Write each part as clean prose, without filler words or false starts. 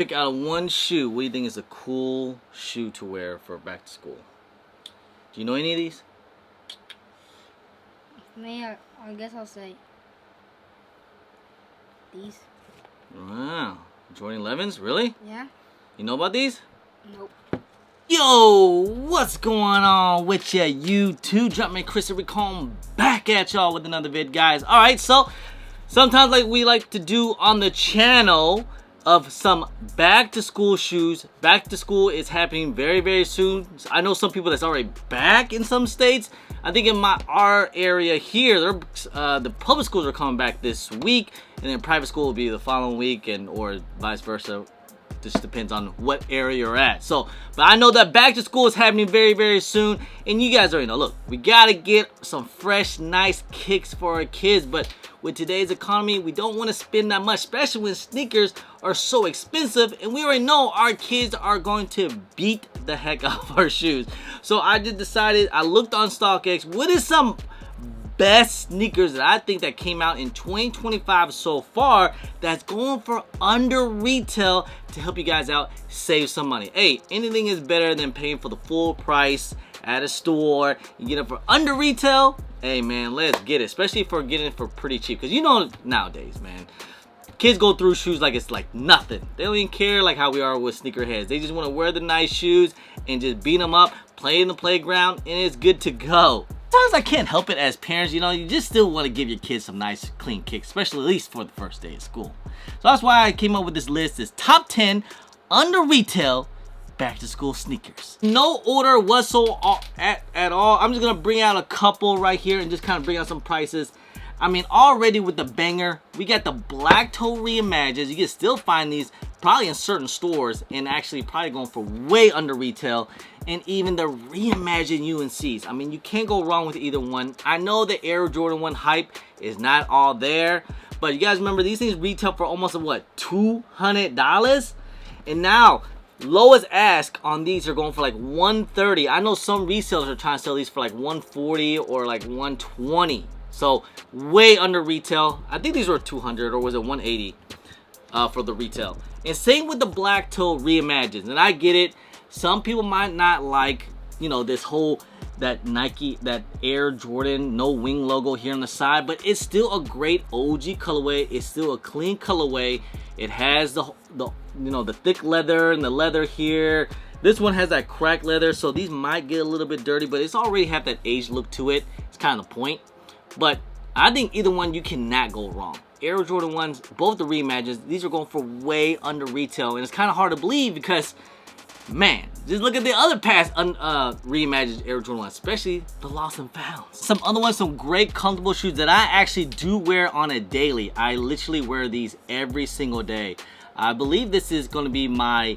Pick out one shoe. What do you think is a cool shoe to wear for back to school? Do you know any of these? Me, I guess I'll say these. Wow. Jordan 11s? Really? Yeah. You know about these? Nope. Yo, what's going on with ya, YouTube? Jumpman Chris and Recon back at y'all with another vid, guys. Alright, so sometimes like we like to do on the channel of some back to school shoes. Back to school is happening very, very soon. I know some people that's already back in some states. I think in our area here, the public schools are coming back this week, and then private school will be the following week, and or vice versa. Just depends on what area you're at. So, but I know that back to school is happening very, very soon, and you guys already know. Look, we gotta get some fresh, nice kicks for our kids, but with today's economy, we don't want to spend that much, especially when sneakers are so expensive, and we already know our kids are going to beat the heck out of our shoes. So I just decided, I looked on StockX, what is some best sneakers that I think that came out in 2025 so far that's going for under retail to help you guys out, save some money. Hey, anything is better than paying for the full price at a store. You get it for under retail. Hey man, let's get it, especially if we're getting it for pretty cheap, because you know nowadays, man, kids go through shoes like it's like nothing. They don't even care like how we are with sneakerheads. They just want to wear the nice shoes and just beat them up, play in the playground, and it's good to go. Sometimes I can't help it as parents, you know, you just still want to give your kids some nice clean kicks, especially at least for the first day of school. So that's why I came up with this list, this top 10 under retail back to school sneakers. No order whatsoever at all. I'm just gonna bring out a couple right here and just kind of bring out some prices. I mean, already with the banger, we got the black toe Reimagined. You can still find these probably in certain stores and actually probably going for way under retail. And even the Reimagined UNCs. I mean, you can't go wrong with either one. I know the Air Jordan 1 hype is not all there, but you guys remember these things retail for almost what, $200? And now lowest ask on these are going for like $130. I know some resellers are trying to sell these for like $140 or like $120. So way under retail. I think these were $200 or was it $180 for the retail. And same with the black toe Reimagined. And I get it. Some people might not like, you know, this whole that Nike, that Air Jordan no wing logo here on the side, but it's still a great OG colorway. It's still a clean colorway. It has the you know, the thick leather and the leather here. This one has that cracked leather, so these might get a little bit dirty, but it's already have that aged look to it. It's kind of the point. But I think either one you cannot go wrong. Air Jordan 1s, both the Reimagined, these are going for way under retail, and it's kind of hard to believe because, man, just look at the other past Reimagined Air Jordan 1, especially the lost and found. Some other ones, some great comfortable shoes that I actually do wear on a daily. I literally wear these every single day. I believe this is going to be my,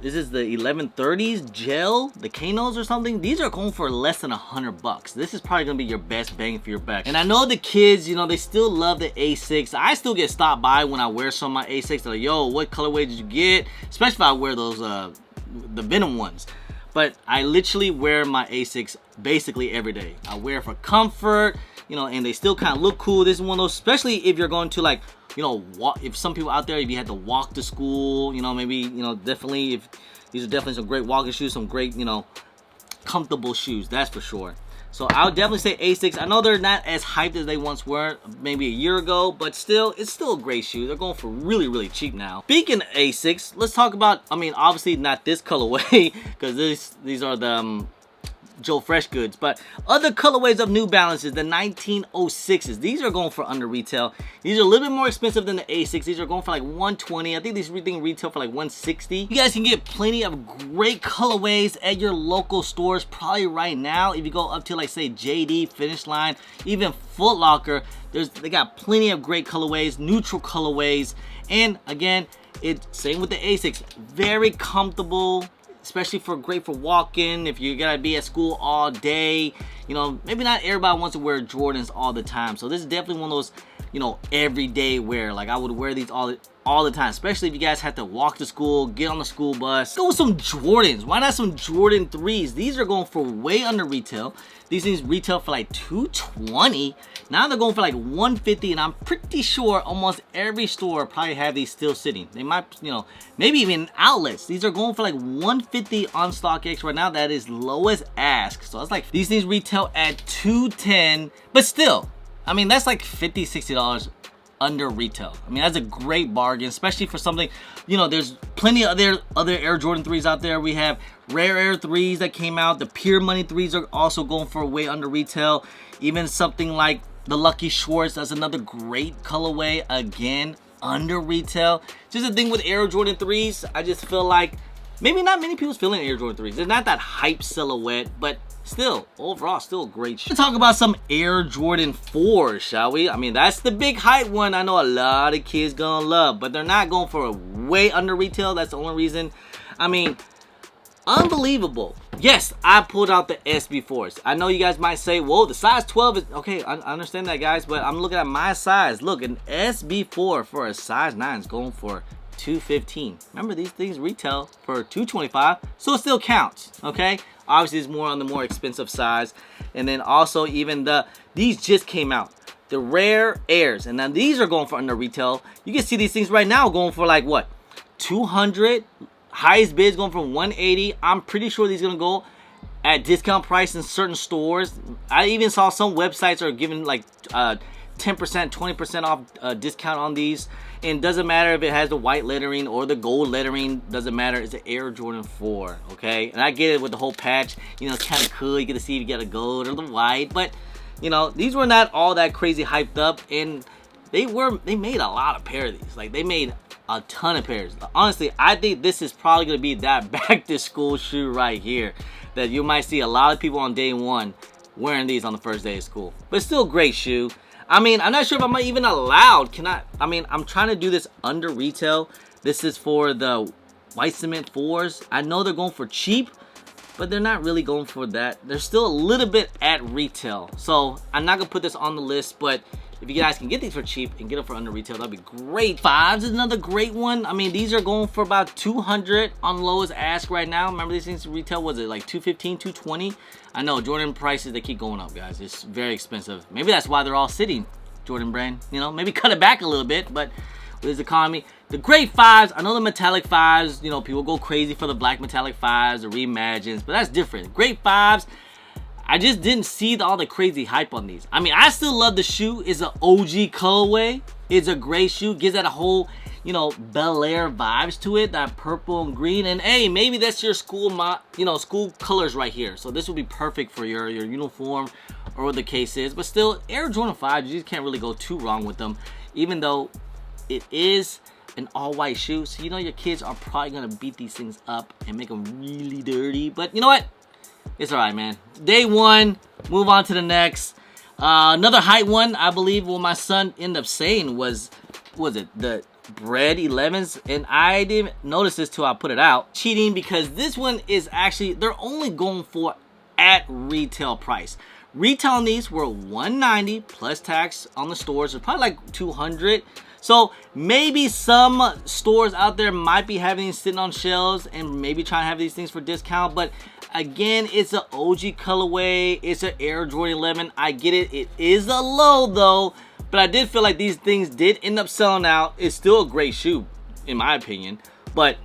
this is the 1130s gel, the Kanos or something. These are going for less than $100. This is probably going to be your best bang for your buck. And I know the kids, you know, they still love the Asics. I still get stopped by when I wear some of my Asics. They're like, yo, what colorway did you get? Especially if I wear those, the Venom ones. But I literally wear my Asics basically every day. I wear for comfort, you know, and they still kind of look cool. This is one of those, especially if you're going to, like, you know, if some people out there, if you had to walk to school, you know, maybe, you know, definitely, if these are definitely some great walking shoes, some great, you know, comfortable shoes, that's for sure. So I would definitely say Asics. I know they're not as hyped as they once were, maybe a year ago, but still, it's still a great shoe. They're going for really, really cheap now. Speaking of Asics, let's talk about, I mean, obviously not this colorway, because these are the Joe Fresh goods, but other colorways of New Balances, the 1906s. These are going for under retail. These are a little bit more expensive than the Asics. These are going for like $120. I think these things retail for like $160. You guys can get plenty of great colorways at your local stores probably right now. If you go up to, like, say JD, Finish Line, even Foot Locker, they got plenty of great colorways, neutral colorways, and again, it's same with the Asics. Very comfortable, especially great for walking, if you gotta be at school all day. You know, maybe not everybody wants to wear Jordans all the time. So this is definitely one of those you know, everyday wear. Like I would wear these all the time, especially if you guys have to walk to school, get on the school bus. Go with some Jordans. Why not some Jordan 3s? These are going for way under retail. These things retail for like $220. Now they're going for like $150, and I'm pretty sure almost every store probably have these still sitting. They might, you know, maybe even outlets. These are going for like $150 on StockX right now. That is lowest ask. So it's like these things retail at $210, but still, I mean, that's like $50, $60 under retail. I mean, that's a great bargain, especially for something, you know, there's plenty of other Air Jordan 3s out there. We have Rare Air 3s that came out. The Pure Money 3s are also going for way under retail. Even something like the Lucky Schwartz, that's another great colorway, again, under retail. Just the thing with Air Jordan 3s, I just feel like maybe not many people's feeling Air Jordan 3s. They're not that hype silhouette, but still, overall, still a great shoe. Let's talk about some Air Jordan 4s, shall we? I mean, that's the big hype one I know a lot of kids gonna love, but they're not going for a way under retail. That's the only reason. I mean, unbelievable. Yes, I pulled out the SB4s. I know you guys might say, whoa, the size 12 is, okay, I understand that, guys, but I'm looking at my size. Look, an SB4 for a size 9 is going for $215. Remember, these things retail for $225, so it still counts, okay? Obviously, it's more on the more expensive size. And then also even these just came out. The Rare Airs. And now these are going for under retail. You can see these things right now going for like what? $200. Highest bid is going for $180. I'm pretty sure these are going to go at discount price in certain stores. I even saw some websites are giving like 10%, 20% off discount on these. And doesn't matter if it has the white lettering or the gold lettering, doesn't matter. It's an Air Jordan 4, okay? And I get it with the whole patch, you know, it's kind of cool. You get to see if you get a gold or the white, but you know, these were not all that crazy hyped up, and they made a lot of pairs of these. Like, they made a ton of pairs. Honestly, I think this is probably gonna be that back to school shoe right here that you might see a lot of people on day one wearing these on the first day of school. But still a great shoe. I mean, I'm not sure if I'm even allowed. I mean, I'm trying to do this under retail. This is for the white cement 4s. I know they're going for cheap, but they're not really going for that. They're still a little bit at retail. So I'm not gonna put this on the list, but if you guys can get these for cheap and get them for under retail, that'd be great. 5s is another great one. I mean, these are going for about $200 on lowest ask right now. Remember, these things retail, was it like $215, $220? I know Jordan prices, they keep going up, guys. It's very expensive. Maybe that's why they're all sitting, Jordan brand. You know, maybe cut it back a little bit, but with this economy. The Grape 5s, I know the metallic 5s, you know, people go crazy for the black metallic 5s, the Reimagined, but that's different. Grape 5s, I just didn't see all the crazy hype on these. I mean, I still love the shoe. It's an OG colorway. It's a great shoe. Gives that a whole, you know, Bel Air vibes to it. That purple and green. And hey, maybe that's your school, school colors right here. So this would be perfect for your uniform or what the case is. But still, Air Jordan 5, you just can't really go too wrong with them. Even though it is an all-white shoe. So you know your kids are probably going to beat these things up and make them really dirty. But you know what? It's alright, man. Day one, move on to the next. Another hype one, I believe, what my son ended up saying was the Bread 11s, and I didn't notice this till I put it out. Cheating, because this one is actually, they're only going for at retail price. Retail on these were $190 plus tax on the stores. It's probably like $200. So maybe some stores out there might be having these sitting on shelves and maybe trying to have these things for discount. But again, it's an OG colorway. It's an Air Jordan 11. I get it. It is a low though. But I did feel like these things did end up selling out. It's still a great shoe, in my opinion. But,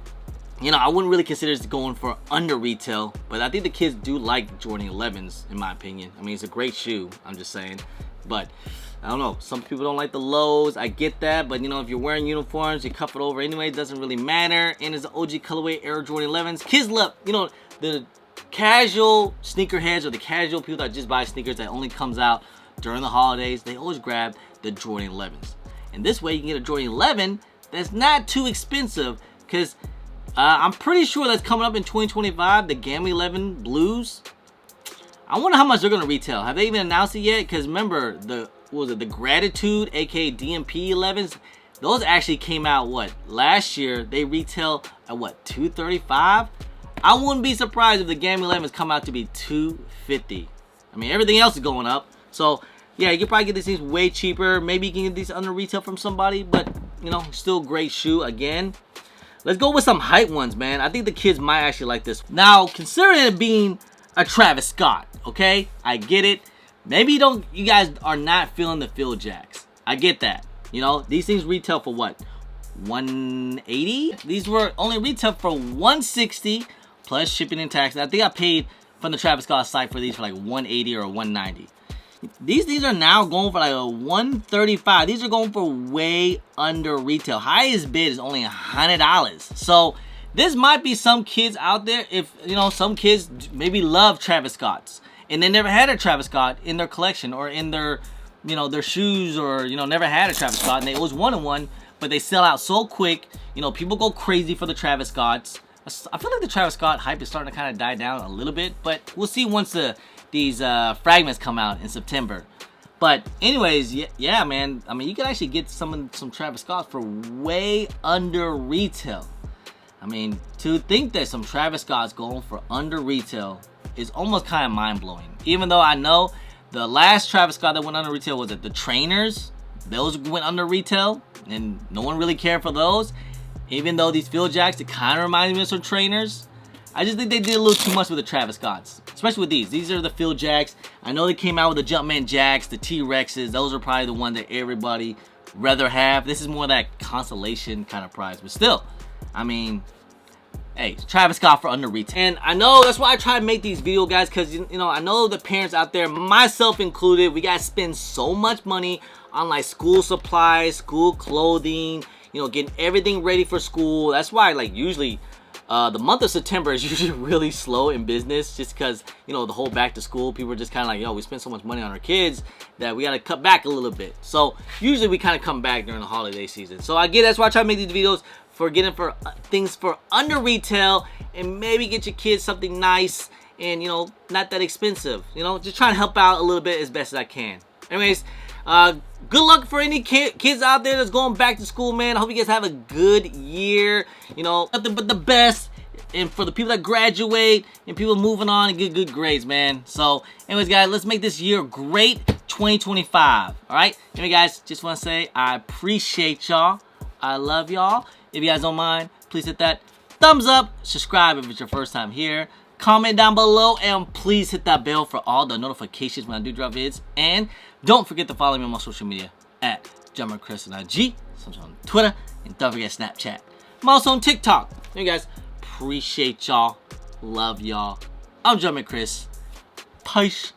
you know, I wouldn't really consider this going for under retail. But I think the kids do like Jordan 11s, in my opinion. I mean, it's a great shoe, I'm just saying. But I don't know, some people don't like the lows. I get that, but you know, if you're wearing uniforms, you cuff it over anyway, it doesn't really matter. And it's an OG colorway Air Jordan 11s. Kids love, you know, the casual sneakerheads or the casual people that just buy sneakers that only comes out during the holidays, they always grab the Jordan 11s. And this way you can get a Jordan 11 that's not too expensive, because I'm pretty sure that's coming up in 2025, the Gamma 11 Blues. I wonder how much they're gonna retail. Have they even announced it yet? Because remember, the Gratitude, aka DMP 11s, those actually came out last year. They retail at $235. I wouldn't be surprised if the Gamma 11s come out to be $250. I mean, everything else is going up, so Yeah, you could probably get these things way cheaper. Maybe you can get these under retail from somebody, but you know, still great shoe again. Let's go with some hype ones, man. I think the kids might actually like this. Now, considering it being a Travis Scott, okay? I get it. Maybe you guys are not feeling the Field Jaxx. I get that. You know, these things retail for what? $180? These were only retail for $160 plus shipping and tax. I think I paid from the Travis Scott site for these for like $180 or $190. These are now going for like a $135. These are going for way under retail. Highest bid is only $100. So this might be some kids out there. If you know, some kids maybe love Travis Scotts and they never had a Travis Scott in their collection or in their, you know, their shoes, or you know, never had a Travis Scott and they always wanted one, but they sell out so quick. You know, people go crazy for the Travis Scotts. I feel like the Travis Scott hype is starting to kind of die down a little bit, but we'll see once these fragments come out in September. But anyways, yeah, man. I mean, you can actually get some Travis Scott for way under retail. I mean, to think that some Travis Scott's going for under retail is almost kind of mind-blowing. Even though I know the last Travis Scott that went under retail was the trainers. Those went under retail, and no one really cared for those. Even though these Field Jaxx, it kind of reminds me of some trainers. I just think they did a little too much with the Travis Scotts, especially with these. These are the Field Jaxx. I know they came out with the Jumpman Jacks, the T-Rexes. Those are probably the ones that everybody rather have. This is more that consolation kind of prize, but still, I mean, hey, Travis Scott for under retail. And I know that's why I try to make these videos, guys, because you know, I know the parents out there, myself included, we gotta spend so much money on like school supplies, school clothing, you know, getting everything ready for school. That's why, like, usually the month of September is usually really slow in business, just because, you know, the whole back to school, people are just kind of like, yo, we spend so much money on our kids that we got to cut back a little bit. So usually we kind of come back during the holiday season. So I get that's why I try to make these videos, for getting for things for under retail, and maybe get your kids something nice and, you know, not that expensive. You know, just trying to help out a little bit as best as I can. Anyways, good luck for any kids out there that's going back to school, man. I hope you guys have a good year. You know, nothing but the best. And for the people that graduate and people moving on and get good grades, man. So, anyways, guys, let's make this year great, 2025. All right? Anyway, guys, just want to say I appreciate y'all. I love y'all. If you guys don't mind, please hit that thumbs up. Subscribe if it's your first time here. Comment down below, and please hit that bell for all the notifications when I do drop vids. And don't forget to follow me on my social media at Chris on IG. So I'm on Twitter, and don't forget Snapchat. I'm also on TikTok. You guys, appreciate y'all. Love y'all. I'm Chris. Peace.